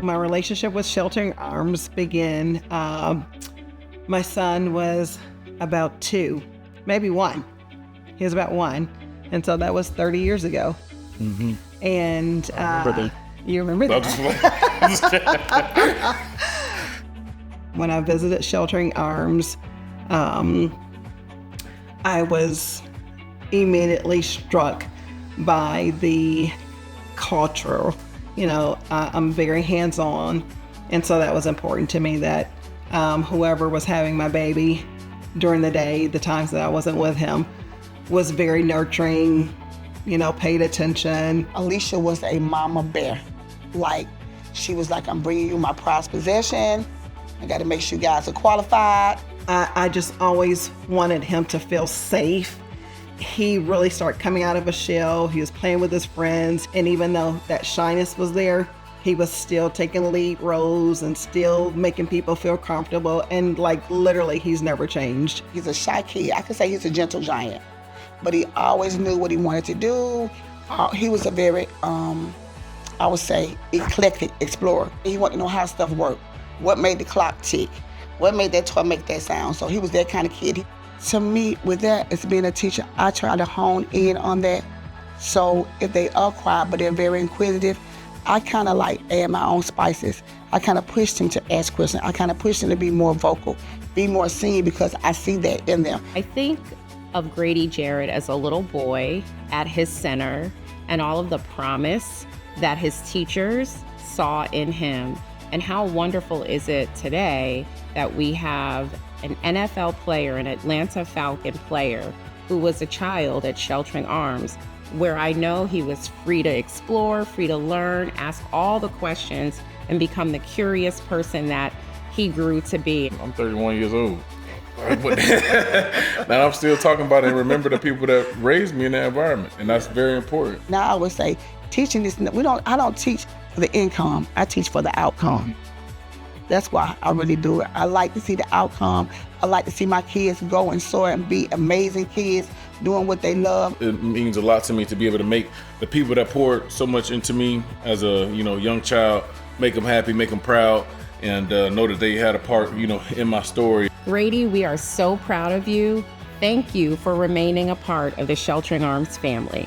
My relationship with Sheltering Arms began, my son was about 2, maybe 1. He was about 1. And so that was 30 years ago. Mm-hmm. And you remember that? When I visited Sheltering Arms, I was immediately struck by the culture. I'm very hands-on, and so that was important to me that whoever was having my baby during the day, the times that I wasn't with him, was very nurturing, paid attention. Alicia was a mama bear. She was like, I'm bringing you my prized possession. I got to make sure you guys are qualified. I just always wanted him to feel safe. He really started coming out of a shell. He was playing with his friends. And even though that shyness was there, he was still taking lead roles and still making people feel comfortable. And literally, he's never changed. He's a shy kid. I could say he's a gentle giant, but he always knew what he wanted to do. He was a very, I would say, eclectic explorer. He wanted to know how stuff worked. What made the clock tick? What made that toy make that sound? So he was that kind of kid. To me, with that, as being a teacher, I try to hone in on that. So if they are quiet, but they're very inquisitive, I kind of add my own spices. I kind of push them to ask questions. I kind of push them to be more vocal, be more seen, because I see that in them. I think of Grady Jarrett as a little boy at his center and all of the promise that his teachers saw in him. And how wonderful is it today that we have an NFL player, an Atlanta Falcon player, who was a child at Sheltering Arms, where I know he was free to explore, free to learn, ask all the questions, and become the curious person that he grew to be. I'm 31 years old. Now I'm still talking about it and remember the people that raised me in that environment, and that's very important. Now I would say teaching is, I don't teach for the income, I teach for the outcome. That's why I really do it. I like to see the outcome. I like to see my kids go and soar and be amazing kids doing what they love. It means a lot to me to be able to make the people that poured so much into me as a young child, make them happy, make them proud, and know that they had a part in my story. Grady, we are so proud of you. Thank you for remaining a part of the Sheltering Arms family.